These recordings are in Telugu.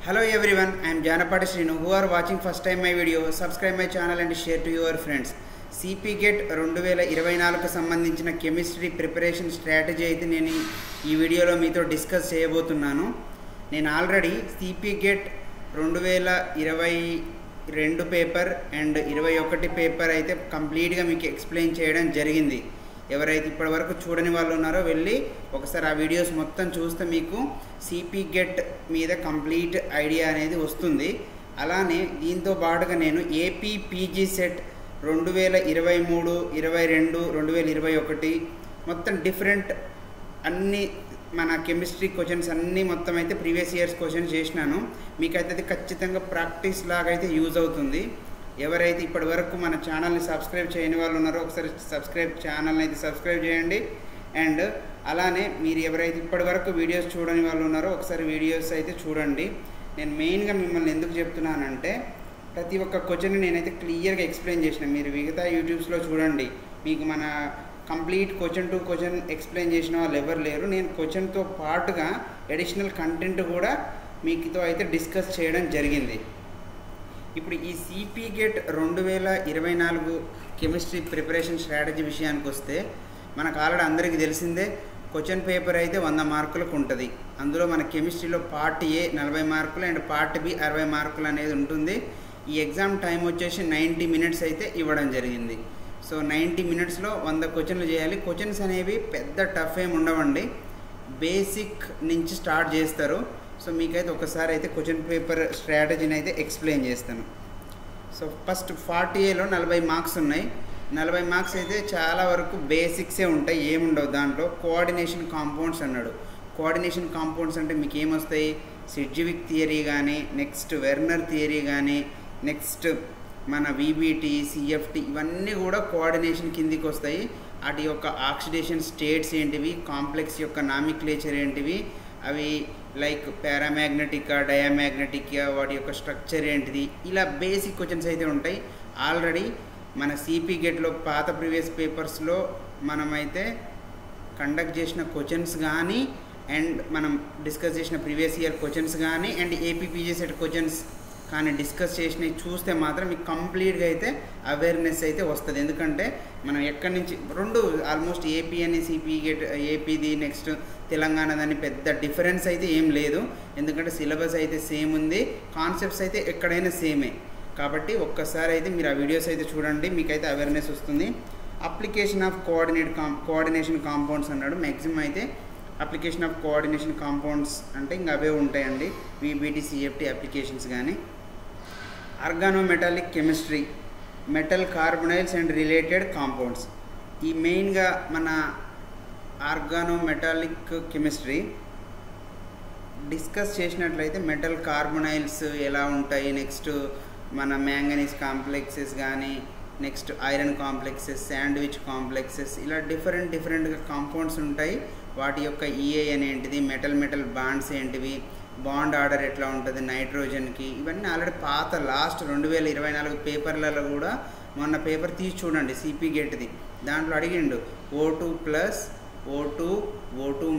Hello everyone, I am Janapati Srinu. Who are watching first time my video, subscribe my channel and share to your friends. CPGET 2024 కు సంబంధించిన కెమిస్ట్రీ ప్రిపరేషన్ స్ట్రాటజీ అయితే నేను ఈ వీడియోలో మీతో డిస్కస్ చేయబోతున్నాను. నేను already CPGET 2022 paper and 21 paper అయితే కంప్లీట్గా మీకు ఎక్స్ప్లెయిన్ చేయడం జరిగింది. ఎవరైతే ఇప్పటివరకు చూడని వాళ్ళు ఉన్నారో వెళ్ళి ఒకసారి ఆ వీడియోస్ మొత్తం చూస్తే మీకు CPGET మీద కంప్లీట్ ఐడియా అనేది వస్తుంది. అలానే దీంతో పాటుగా నేను ఏపీ పీజీ సెట్ 2023, 22, 2021 మొత్తం డిఫరెంట్ అన్ని మన కెమిస్ట్రీ క్వశ్చన్స్ అన్నీ మొత్తం అయితే ప్రీవియస్ ఇయర్స్ క్వశ్చన్స్ చేసినాను. మీకైతే అది ఖచ్చితంగా ప్రాక్టీస్ లాగా అయితే యూజ్ అవుతుంది. ఎవరైతే ఇప్పటి వరకు మన ఛానల్ని సబ్స్క్రైబ్ చేయని వాళ్ళు ఉన్నారో ఒకసారి ఛానల్ని అయితే సబ్స్క్రైబ్ చేయండి. అండ్ అలానే మీరు ఎవరైతే ఇప్పటి వరకు వీడియోస్ చూడని వాళ్ళు ఉన్నారో ఒకసారి వీడియోస్ అయితే చూడండి. నేను మెయిన్గా మిమ్మల్ని ఎందుకు చెప్తున్నానంటే ప్రతి ఒక్క క్వశ్చన్ నేనైతే క్లియర్గా ఎక్స్ప్లెయిన్ చేసిన. మీరు మిగతా యూట్యూబ్స్లో చూడండి, మీకు మన complete question to question explain చేసిన వాళ్ళు ఎవరు లేరు. నేను క్వశ్చన్తో పాటుగా అడిషనల్ కంటెంట్ కూడా మీతో అయితే డిస్కస్ చేయడం జరిగింది. ఇప్పుడు ఈ CPGET 2024 కెమిస్ట్రీ ప్రిపరేషన్ స్ట్రాటజీ విషయానికి వస్తే మనకు ఆల్రెడీ అందరికీ తెలిసిందే క్వశ్చన్ పేపర్ అయితే 100 మార్కులకు ఉంటుంది. అందులో మన కెమిస్ట్రీలో పార్ట్ ఏ 40 మార్కులు అండ్ పార్ట్ బి 60 మార్కులు అనేది ఉంటుంది. ఈ ఎగ్జామ్ టైం వచ్చేసి 90 మినిట్స్ అయితే ఇవ్వడం జరిగింది. సో 90 మినిట్స్లో 100 క్వశ్చన్లు చేయాలి. క్వశ్చన్స్ అనేవి పెద్ద టఫ్ ఏమి ఉండవండి, బేసిక్ నుంచి స్టార్ట్ చేస్తారు. సో మీకైతే ఒకసారి అయితే క్వశ్చన్ పేపర్ స్ట్రాటజీని అయితే ఎక్స్ప్లెయిన్ చేస్తాను. సో ఫస్ట్ 40Aలో 40 మార్క్స్ ఉన్నాయి. 40 మార్క్స్ అయితే చాలా వరకు బేసిక్సే ఉంటాయి, ఏముండవు దాంట్లో. కోఆర్డినేషన్ కాంపౌండ్స్ అన్నాడు. కోఆర్డినేషన్ కాంపౌండ్స్ అంటే మీకు ఏమొస్తాయి, సిడ్జివిక్ థియరీ కానీ, నెక్స్ట్ వెర్నర్ థియరీ కానీ, నెక్స్ట్ మన VBT, CFT ఇవన్నీ కూడా కోఆర్డినేషన్ కిందికి వస్తాయి. వాటి యొక్క ఆక్సిడేషన్ స్టేట్స్ ఏంటివి, కాంప్లెక్స్ యొక్క నామిక్లేచర్ ఏంటివి, అవి లైక్ పారామ్యాగ్నెటికా, డయామ్యాగ్నెటికా, వాటి యొక్క స్ట్రక్చర్ ఏంటిది, ఇలా బేసిక్ క్వశ్చన్స్ అయితే ఉంటాయి. ఆల్రెడీ మన CPGETలో పాత ప్రీవియస్ పేపర్స్లో మనమైతే కండక్ట్ చేసిన క్వశ్చన్స్ కానీ అండ్ మనం డిస్కస్ చేసిన ప్రీవియస్ ఇయర్ క్వశ్చన్స్ కానీ and AP PG set questions కానీ డిస్కస్ చేసినవి చూస్తే మాత్రం మీకు కంప్లీట్గా అయితే అవేర్నెస్ అయితే వస్తుంది. ఎందుకంటే మనం ఎక్కడి నుంచి రెండు ఆల్మోస్ట్ ఏపీ అని CPGET ఏపీది నెక్స్ట్ తెలంగాణ దాన్ని పెద్ద డిఫరెన్స్ అయితే ఏం లేదు. ఎందుకంటే సిలబస్ అయితే సేమ్ ఉంది, కాన్సెప్ట్స్ అయితే ఎక్కడైనా సేమే. కాబట్టి ఒక్కసారి అయితే మీరు ఆ వీడియోస్ అయితే చూడండి, మీకైతే అవేర్నెస్ వస్తుంది. అప్లికేషన్ ఆఫ్ కోఆర్డినేషన్ కాంపౌండ్స్ అన్నాడు. మ్యాక్సిమం అయితే అప్లికేషన్ ఆఫ్ కోఆర్డినేషన్ కాంపౌండ్స్ అంటే ఇంకా అవే ఉంటాయండి, VBT, CFT అప్లికేషన్స్ కానీ. Organometallic chemistry, metal carbonyls and related compounds. ఈ మెయిన్గా మన ఆర్గానోమెటాలిక్ కెమిస్ట్రీ డిస్కస్ చేసినట్లయితే మెటల్ కార్బొనైల్స్ ఎలా ఉంటాయి, నెక్స్ట్ మన మ్యాంగనీస్ కాంప్లెక్సెస్ కానీ, next iron complexes, sandwich complexes, ఇలా డిఫరెంట్గా కాంపౌండ్స్ ఉంటాయి. వాటి యొక్క EA అనేంటిది, మెటల్ బాండ్స్ ఏంటివి, బాండ్ ఆర్డర్ ఎట్లా ఉంటుంది నైట్రోజన్కి, ఇవన్నీ ఆల్రెడీ పాత లాస్ట్ 2024 పేపర్లలో కూడా మొన్న పేపర్ తీసి చూడండి CPGETది. దాంట్లో అడిగిండు O2+, O2, O2-,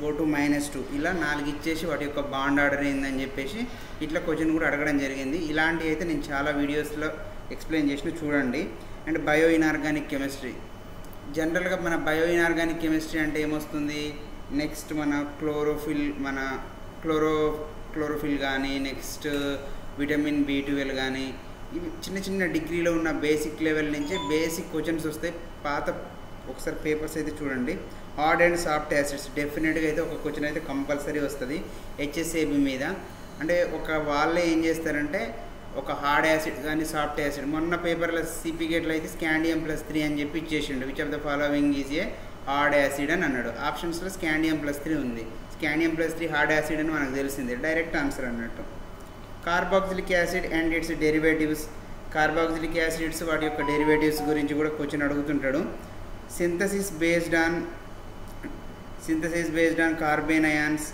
O2-2 ఇలా 4 ఇచ్చేసి వాటి యొక్క బాండ్ ఆర్డర్ ఏందని చెప్పేసి ఇట్లా క్వశ్చన్ కూడా అడగడం జరిగింది. ఇలాంటివి అయితే నేను చాలా వీడియోస్లో ఎక్స్ప్లెయిన్ చేసిన చూడండి. అండ్ బయో ఇనార్గానిక్ కెమిస్ట్రీ, జనరల్గా మన బయో ఇనార్గానిక్ కెమిస్ట్రీ అంటే ఏమొస్తుంది, నెక్స్ట్ మన క్లోరోఫిల్ కానీ, నెక్స్ట్ విటమిన్ B12 కానీ, ఇవి చిన్న డిగ్రీలో ఉన్న బేసిక్ లెవెల్ నుంచి బేసిక్ క్వశ్చన్స్ వస్తాయి. పాత ఒకసారి పేపర్స్ అయితే చూడండి. హార్డ్ అండ్ సాఫ్ట్ యాసిడ్స్ డెఫినెట్గా అయితే ఒక క్వశ్చన్ అయితే కంపల్సరీ వస్తుంది HSAB మీద. అంటే వాళ్ళే ఏం చేస్తారంటే ఒక హార్డ్ యాసిడ్ కానీ సాఫ్ట్ యాసిడ్, మొన్న పేపర్లో CPGETలో అయితే Scandium+3 అని చెప్పి ఇచ్చేసిండు. Which of the following is a hard acid అని అన్నాడు. ఆప్షన్స్లో Scandium+3 ఉంది. Scandium+3 హార్డ్ యాసిడ్ అని మనకు తెలిసిందే, డైరెక్ట్ ఆన్సర్ అన్నట్టు. Carboxylic acid and its derivatives, carboxylic acids వాటి యొక్క డెరివేటివ్స్ గురించి కూడా క్వశ్చన్ అడుగుతుంటాడు. Synthesis based on carbon ions,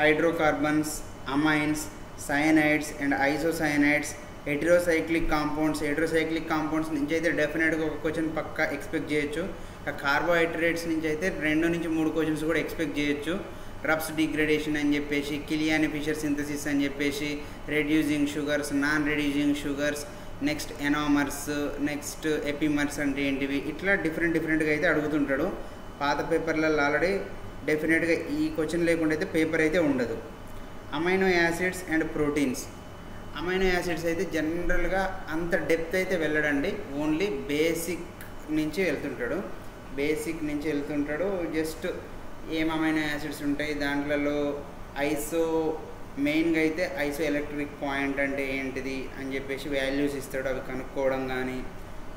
hydrocarbons, amines, cyanides and isocyanides, heterocyclic compounds నుంచి అయితే డెఫినెట్గా ఒక క్వశ్చన్ పక్కా ఎక్స్పెక్ట్ చేయొచ్చు. కార్బోహైడ్రేట్స్ నుంచి అయితే 2 నుంచి 3 క్వశ్చన్స్ కూడా ఎక్స్పెక్ట్ చేయొచ్చు. రబ్స్ డిగ్రేడేషన్ అని చెప్పేసి, కిలియాని ఫిషర్ సింథసిస్ అని చెప్పేసి, reducing sugars, non reducing sugars, next anomers, next epimers అంటే ఏంటివి, ఇట్లా డిఫరెంట్గా అయితే అడుగుతుంటాడు. పాత పేపర్లలో ఆల్రెడీ డెఫినెట్గా ఈ క్వశ్చన్ లేకుండా అయితే పేపర్ అయితే ఉండదు. Amino acids and proteins. Amino acids అయితే జనరల్గా అంత డెప్త్ అయితే వెళ్ళడండి, ఓన్లీ బేసిక్ నుంచి వెళ్తుంటాడు. జస్ట్ ఏం అమైనో యాసిడ్స్ ఉంటాయి దాంట్లో, మెయిన్గా అయితే ఐసో ఎలక్ట్రిక్ పాయింట్ అంటే ఏంటిది అని చెప్పేసి వాల్యూస్ ఇస్తాడు, అవి కనుక్కోవడం కానీ.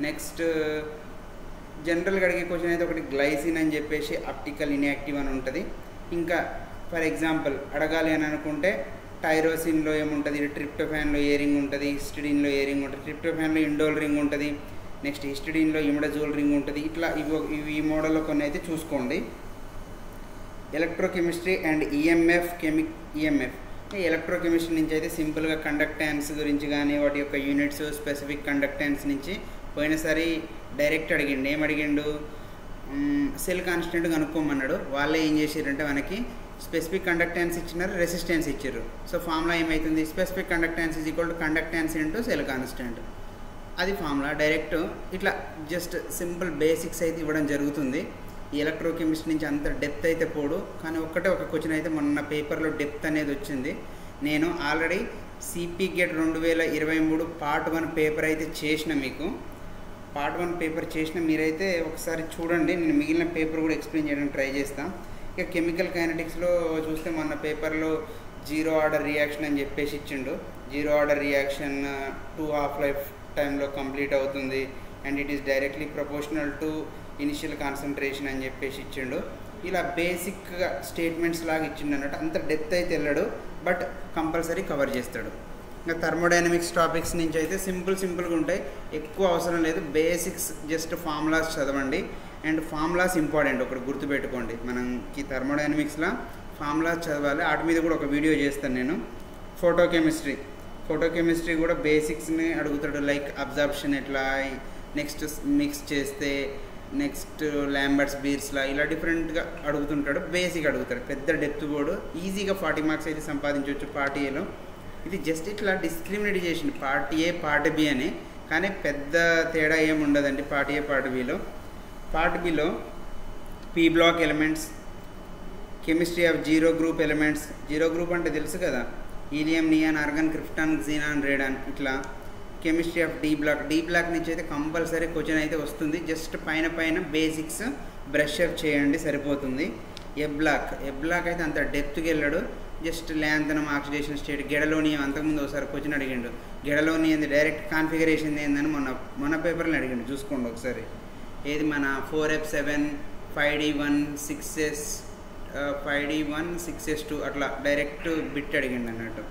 నెక్స్ట్ జనరల్గా అడిగే క్వశ్చన్ అయితే ఒకటి గ్లైసిన్ అని చెప్పేసి ఆప్టికల్ ఇన్యాక్టివ్ అని ఉంటుంది. ఇంకా ఫర్ ఎగ్జాంపుల్ అడగాలి అని అనుకుంటే టైరోసిన్లో ఏముంటుంది, ట్రిప్టోఫాన్లో ఏ రింగ్ ఉంటుంది, హిస్టిడిన్లో ఏ రింగ్ ఉంటుంది, ట్రిప్టోఫాన్లో ఇండోల్ రింగ్ ఉంటుంది, నెక్స్ట్ హిస్టిడిన్లో ఇమిడజోల్ రింగ్ ఉంటుంది. ఇట్లా ఇవి ఈ మోడల్లో కొన్ని అయితే చూసుకోండి. Electrochemistry and EMF. ఎలక్ట్రోకెమిస్ట్రీ నుంచి అయితే సింపుల్గా కండక్టెన్స్ గురించి కానీ వాటి యొక్క యూనిట్స్, స్పెసిఫిక్ కండక్టెన్స్ నుంచి పోయినసారి డైరెక్ట్ అడిగిండు. ఏమడిగిండు, సెల్ కాన్స్టెంట్ కనుక్కోమన్నాడు. వాళ్ళే ఏం చేసారంటే మనకి స్పెసిఫిక్ కండక్టెన్స్ ఇచ్చినారు, రెసిస్టెన్స్ ఇచ్చారు. సో ఫార్ములా ఏమవుతుంది, specific conductance is equal to conductance into cell constant, అది ఫార్ములా. డైరెక్ట్ ఇట్లా జస్ట్ సింపుల్ బేసిక్స్ అయితే ఇవ్వడం జరుగుతుంది. ఈ ఎలక్ట్రోకెమిస్ట్రీ నుంచి అంత డెప్త్ అయితే పోడు, కానీ ఒక క్వశ్చన్ అయితే మొన్న పేపర్లో డెప్త్ అనేది వచ్చింది. నేను ఆల్రెడీ CPGET 2023 పార్ట్ 1 పేపర్ అయితే చేసిన, మీకు పార్ట్ 1 పేపర్ చేసిన, మీరైతే ఒకసారి చూడండి. నేను మిగిలిన పేపర్ కూడా ఎక్స్ప్లెయిన్ చేయడానికి ట్రై చేస్తాను. ఇక కెమికల్ కైనెటిక్స్లో చూస్తే మొన్న పేపర్లో జీరో ఆర్డర్ రియాక్షన్ అని చెప్పేసి ఇచ్చిండు. Zero order reaction 2 half life టైంలో కంప్లీట్ అవుతుంది and it is directly proportional to initial concentration అని చెప్పేసి ఇచ్చిండు. ఇలా బేసిక్గా స్టేట్మెంట్స్ లాగా ఇచ్చిండు అన్నట్టు. అంత డెప్త్ అయితే వెళ్ళాడు, బట్ కంపల్సరీ కవర్ చేస్తాడు. ఇంకా థర్మోడైనమిక్స్ టాపిక్స్ నుంచి అయితే సింపుల్గా ఉంటాయి, ఎక్కువ అవసరం లేదు. బేసిక్స్ జస్ట్ ఫార్ములాస్ చదవండి. అండ్ ఫార్ములాస్ ఇంపార్టెంట్, ఒకటి గుర్తుపెట్టుకోండి. మనకి థర్మోడైనమిక్స్లో ఫార్ములాస్ చదవాలి. వాటి మీద కూడా ఒక వీడియో చేస్తాను నేను. ఫోటోకెమిస్ట్రీ కూడా బేసిక్స్ని అడుగుతాడు, లైక్ అబ్జార్ప్షన్ ఎట్లా, నెక్స్ట్ మిక్స్ చేస్తే, నెక్స్ట్ ల్యాంబర్ట్స్ బీర్స్లా, ఇలా డిఫరెంట్గా అడుగుతుంటాడు. బేసిక్ అడుగుతాడు, పెద్ద డెప్త్ కూడా. ఈజీగా 40 మార్క్స్ అయితే సంపాదించవచ్చు పార్ట్ ఏలో. ఇది జస్ట్ ఇట్లా డిస్క్రిమినేట్ చేసింది పార్ట్ ఏ పార్ట్ బి అని, కానీ పెద్ద తేడా ఏమి ఉండదండి part A part below. Part below P block elements, chemistry of zero group elements. Zero group అంటే తెలుసు కదా, helium, neon, organ, krypton, క్సినాన్, radon. ఇట్లా కెమిస్ట్రీ ఆఫ్ డి బ్లాక్ నుంచి అయితే కంపల్సరీ క్వశ్చన్ అయితే వస్తుంది. జస్ట్ పైన బేసిక్స్ బ్రష్ అప్ చేయండి సరిపోతుంది. ఏ బ్లాక్ అయితే అంత డెప్త్కి వెళ్ళాడు. Just lanthanum, oxidation state, gadolinium. అంతకుముందు ఒకసారి క్వశ్చన్ అడిగిండు, గెడలోనియం డైరెక్ట్ కాన్ఫిగరేషన్ ఏందని మొన్న పేపర్లో అడిగిండు. చూసుకోండి ఒకసారి. ఏది మన 4F7, 5D1, 6S, 5D1, 6S2 అట్లా డైరెక్ట్ బిట్ అడిగిండు అన్నట్టు.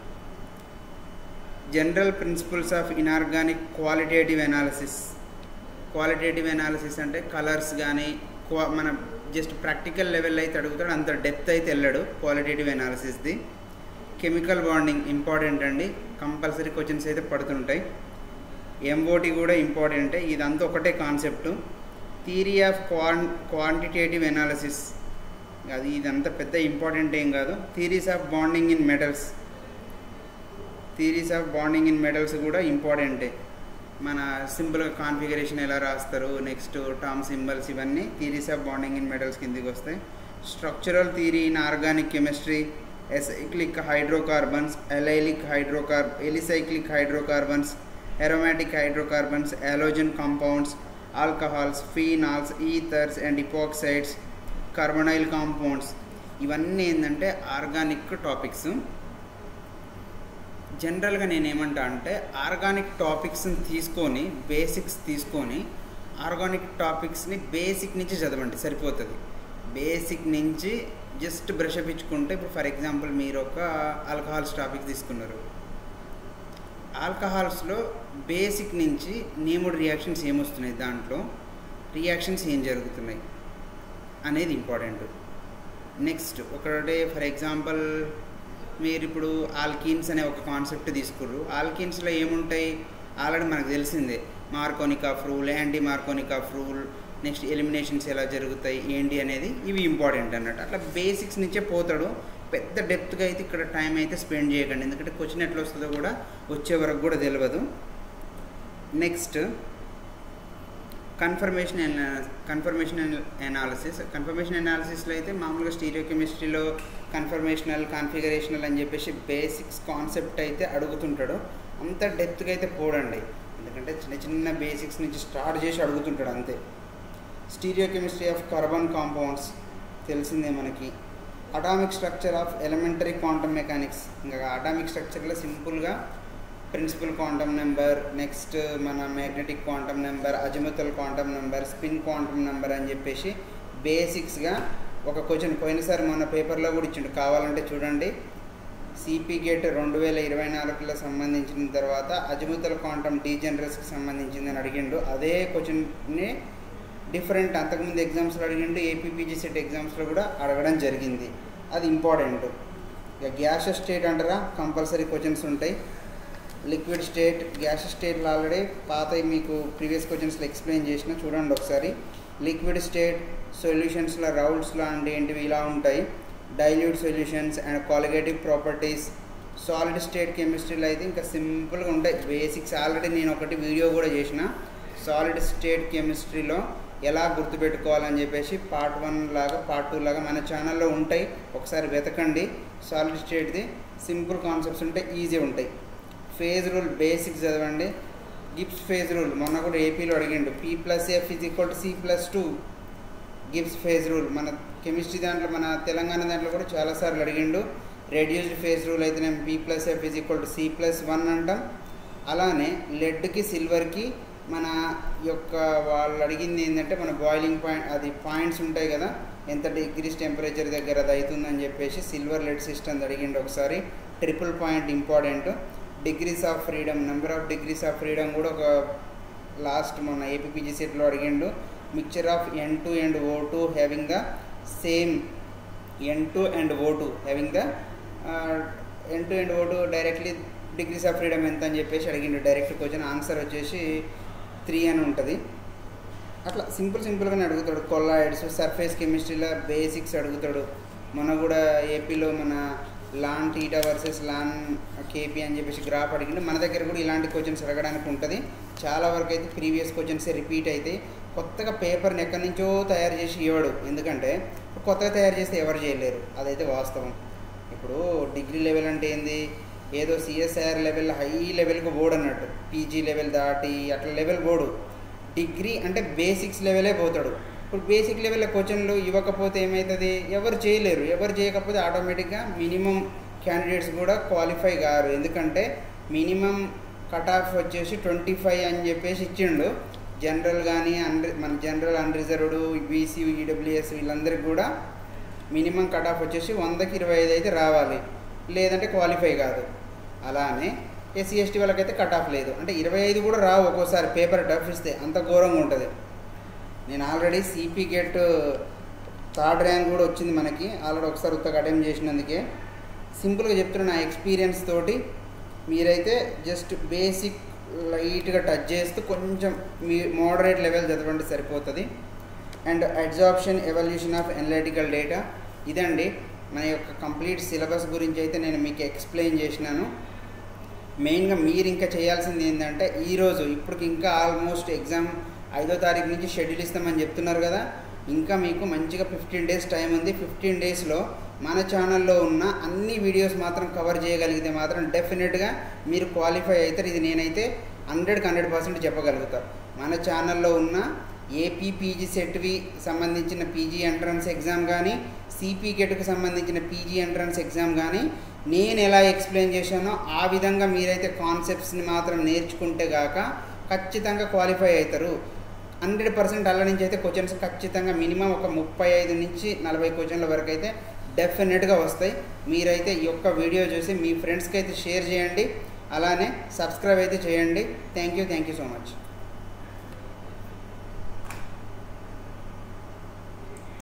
General principles of inorganic qualitative analysis అంటే కలర్స్ కానీ మన జస్ట్ ప్రాక్టికల్ లెవెల్ అయితే అడుగుతాడు, అంత డెప్త్ అయితే వెళ్ళాడు క్వాలిటేటివ్ అనాలిసిస్ది. కెమికల్ బాండింగ్ ఇంపార్టెంట్ అండి, కంపల్సరీ క్వశ్చన్స్ అయితే పడుతుంటాయి. MOT కూడా ఇంపార్టెంటే, ఇదంతా ఒకటే concept. Theory of quantitative analysis, ఇదంతా పెద్ద ఇంపార్టెంట్ ఏం కాదు. Theories of bonding in metals కూడా ఇంపార్టెంటే. మన సింపుల్గా కాన్ఫిగరేషన్ ఎలా రాస్తారు, నెక్స్ట్ టర్మ్ సింబల్స్, ఇవన్నీ theories of bonding in metals కిందికి వస్తాయి. Structural theory in organic chemistry, acyclic hydrocarbons, alicyclic hydrocarbons, aromatic hydrocarbons, halogen compounds, alcohols, phenols, ethers and epoxides, carbonyl compounds. ఇవన్నీ ఏంటంటే ఆర్గానిక్ టాపిక్స్. జనరల్గా నేనేమంటా అంటే ఆర్గానిక్ టాపిక్స్ని తీసుకొని ఆర్గానిక్ టాపిక్స్ని బేసిక్ నుంచి చదవండి సరిపోతుంది. బేసిక్ నుంచి జస్ట్ బ్రష్ అప్ ఇచ్చుకుంటే, ఇప్పుడు ఫర్ ఎగ్జాంపుల్ మీరు ఒక ఆల్కహాల్స్ టాపిక్ తీసుకున్నారు. ఆల్కహాల్స్లో బేసిక్ నుంచి నేముడ్ రియాక్షన్స్ ఏమొస్తున్నాయి, దాంట్లో రియాక్షన్స్ ఏం జరుగుతున్నాయి అనేది ఇంపార్టెంట్. నెక్స్ట్ ఒకటే ఫర్ ఎగ్జాంపుల్ మీరు ఇప్పుడు ఆల్కీన్స్ అనే ఒక కాన్సెప్ట్ తీసుకుర్రు. ఆల్కీన్స్లో ఏముంటాయి ఆల్రెడీ మనకు తెలిసిందే, Markovnikov of rule, anti Markovnikov of rule, next eliminations ఎలా జరుగుతాయి ఏంటి అనేది ఇవి ఇంపార్టెంట్ అన్నట్టు. అట్లా బేసిక్స్ నుంచే పోతాడు. పెద్ద డెప్త్గా అయితే ఇక్కడ టైం అయితే స్పెండ్ చేయకండి, ఎందుకంటే క్వశ్చన్ ఎట్లా వస్తుందో కూడా వచ్చే వరకు కూడా తెలియదు. Next confirmation analysis. కన్ఫర్మేషన్ అనాలిసిస్లో అయితే మామూలుగా స్టీరియోకెమిస్ట్రీలో కన్ఫర్మేషనల్, కాన్ఫిగరేషనల్ అని చెప్పేసి బేసిక్స్ కాన్సెప్ట్ అయితే అడుగుతుంటాడు. అంత డెప్త్గా అయితే పోడండి, ఎందుకంటే చిన్న చిన్న బేసిక్స్ నుంచి స్టార్ట్ చేసి అడుగుతుంటాడు అంతే. స్టీరియోకెమిస్ట్రీ ఆఫ్ కార్బన్ కాంపౌండ్స్ తెలిసిందే మనకి. Atomic structure of elementary quantum mechanics, ఇంకా అటామిక్ స్ట్రక్చర్లో సింపుల్గా ప్రిన్సిపల్ క్వాంటమ్ నెంబర్, నెక్స్ట్ మన magnetic quantum number, azimuthal quantum number, spin quantum number అని చెప్పేసి బేసిక్స్గా ఒక క్వశ్చన్ పోయినసారి మన పేపర్లో కూడా ఇచ్చిండు, కావాలంటే చూడండి. CPGET 2024లో సంబంధించిన తర్వాత అజిముతల్ క్వాంటమ్ డీజనరస్కి సంబంధించిందని అడిగిండు. అదే క్వశ్చన్ని డిఫరెంట్ అంతకుముందు ఎగ్జామ్స్లో అడిగిండు, APPGCET ఎగ్జామ్స్లో కూడా అడగడం జరిగింది. అది ఇంపార్టెంట్. ఇక గ్యాసెస్ స్టేట్ అంటారా, కంపల్సరీ క్వశ్చన్స్ ఉంటాయి. లిక్విడ్ స్టేట్, గ్యాసెస్ స్టేట్లో ఆల్రెడీ పాత మీకు ప్రీవియస్ క్వశ్చన్స్లో ఎక్స్ప్లెయిన్ చేసిన, చూడండి ఒకసారి. లిక్విడ్ స్టేట్ సొల్యూషన్స్లో రౌల్స్లో అంటే ఏంటివి ఇలా ఉంటాయి. Dilute solutions and colligative properties. Solid state కెమిస్ట్రీలో అయితే ఇంకా సింపుల్గా ఉంటాయి బేసిక్స్. ఆల్రెడీ నేను ఒకటి వీడియో కూడా చేసిన సాలిడ్ స్టేట్ కెమిస్ట్రీలో ఎలా గుర్తుపెట్టుకోవాలని చెప్పేసి పార్ట్ 1 లాగా పార్ట్ 2 లాగా మన ఛానల్లో ఉంటాయి, ఒకసారి వెతకండి. సాలిడ్ స్టేట్ది సింపుల్ కాన్సెప్ట్స్ ఉంటాయి, ఈజీ ఉంటాయి. ఫేజ్ రూల్ బేసిక్స్ చదవండి. గిబ్స్ ఫేజ్ రూల్ మొన్న కూడా ఏపీలో అడిగిండు, P+F = C+2 Gibbs phase rule. మన కెమిస్ట్రీ దాంట్లో మన తెలంగాణ దాంట్లో కూడా చాలాసార్లు అడిగిండు. రెడ్యూస్డ్ ఫేజ్ రూల్ అయితేనే P+F = C+1 అంటాం. అలానే లెడ్కి సిల్వర్కి మన యొక్క వాళ్ళు అడిగింది ఏంటంటే మన బాయిలింగ్ పాయింట్, అది పాయింట్స్ ఉంటాయి కదా, ఎంత డిగ్రీస్ టెంపరేచర్ దగ్గర అది అవుతుందని చెప్పేసి సిల్వర్ లెడ్ సిస్టమ్ అడిగిండు ఒకసారి. Triple point important. Degrees of freedom, number of degrees of freedom కూడా ఒక లాస్ట్ మన APPGCETలో అడిగిండు. Mixture of N2 and O2 having the same, N2 and O2 having the N2 and O2 directly degrees of freedom ఎంత అని చెప్పేసి అడిగిండు. డైరెక్ట్ క్వశ్చన్, ఆన్సర్ వచ్చేసి 3 అని ఉంటుంది. అట్లా సింపుల్గానే అడుగుతాడు. కొల్లాయిడ్స్, సర్ఫేస్ కెమిస్ట్రీలో బేసిక్స్ అడుగుతాడు. మొన్న కూడా ఏపీలో మన లాన్ టీటా వర్సెస్ లాన్ KP అని చెప్పేసి గ్రాఫ్ అడిగిండు. మన దగ్గర కూడా ఇలాంటి క్వశ్చన్స్ అడగడానికి ఉంటుంది. చాలా వరకు అయితే ప్రీవియస్ క్వశ్చన్సే రిపీట్ అయితే, కొత్తగా పేపర్ని ఎక్కడి నుంచో తయారు చేసి ఇవ్వడు, ఎందుకంటే కొత్తగా తయారు చేస్తే ఎవరు చేయలేరు, అదైతే వాస్తవం. ఇప్పుడు డిగ్రీ లెవెల్ అంటే ఏంది, ఏదో CSIR లెవెల్ హై లెవెల్కి పోడు అన్నట్టు, PG లెవెల్ దాటి అట్లా లెవెల్ పోడు. డిగ్రీ అంటే బేసిక్స్ లెవెలే పోతాడు. ఇప్పుడు బేసిక్ లెవెల్లో క్వశ్చన్లు ఇవ్వకపోతే ఏమవుతుంది, ఎవరు చేయలేరు. ఎవరు చేయకపోతే ఆటోమేటిక్గా మినిమం క్యాండిడేట్స్ కూడా క్వాలిఫై కారు, ఎందుకంటే మినిమం కట్ ఆఫ్ వచ్చేసి 25 అని చెప్పేసి ఇచ్చిండు. జనరల్ కానీ మన జనరల్ అన్రిజర్వ్డ్, BC, EWS వీళ్ళందరికీ కూడా మినిమం కట్ ఆఫ్ వచ్చేసి 100కి 25 అయితే రావాలి, లేదంటే క్వాలిఫై కాదు. అలానే SC ST వాళ్ళకైతే కట్ ఆఫ్ లేదు, అంటే 25 కూడా రావు ఒక్కోసారి పేపర్ టఫ్ ఇస్తే, అంత ఘోరంగా ఉంటుంది. నేను ఆల్రెడీ CPGET 3rd ర్యాంక్ కూడా వచ్చింది మనకి, ఆల్రెడీ ఒకసారి ఉత్తగా అటెంప్ట్ చేసినందుకే. సింపుల్గా చెప్తున్నా, నా ఎక్స్పీరియన్స్ తోటి మీరైతే జస్ట్ బేసిక్ లైట్గా టచ్ చేస్తూ కొంచెం మీ మోడరేట్ లెవెల్ చదవండి సరిపోతుంది. And absorption, evolution of analytical data, ఇదండి మన యొక్క కంప్లీట్ సిలబస్ గురించి అయితే నేను మీకు ఎక్స్ప్లెయిన్ చేసినాను. మెయిన్గా మీరు ఇంకా చేయాల్సింది ఏంటంటే, ఈరోజు ఇప్పటికి ఇంకా ఆల్మోస్ట్ ఎగ్జామ్ 5వ తారీఖు నుంచి షెడ్యూల్ ఇస్తామని చెప్తున్నారు కదా, ఇంకా మీకు మంచిగా 15 days టైం ఉంది. 15 daysలో మన ఛానల్లో ఉన్న అన్ని వీడియోస్ మాత్రం కవర్ చేయగలిగితే మాత్రం డెఫినెట్గా మీరు క్వాలిఫై అవుతారు. ఇది నేనైతే 100% చెప్పగలుగుతాను. మన ఛానల్లో ఉన్న APPGCETవి సంబంధించిన PG ఎంట్రన్స్ ఎగ్జామ్ కానీ, CPGETకి సంబంధించిన PG ఎంట్రన్స్ ఎగ్జామ్ కానీ నేను ఎలా ఎక్స్ప్లెయిన్ చేశానో ఆ విధంగా మీరైతే కాన్సెప్ట్స్ని మాత్రం నేర్చుకుంటే గాక ఖచ్చితంగా క్వాలిఫై అవుతారు. 100% అల్ల నుంచి అయితే క్వశ్చన్స్ ఖచ్చితంగా మినిమం ఒక 35 నుంచి 40 క్వశ్చన్ల వరకు అయితే డెఫినెట్గా వస్తాయి. మీరైతే ఈ యొక్క వీడియో చూసి మీ ఫ్రెండ్స్కి అయితే షేర్ చేయండి, అలానే సబ్స్క్రైబ్ అయితే చేయండి. Thank you so much.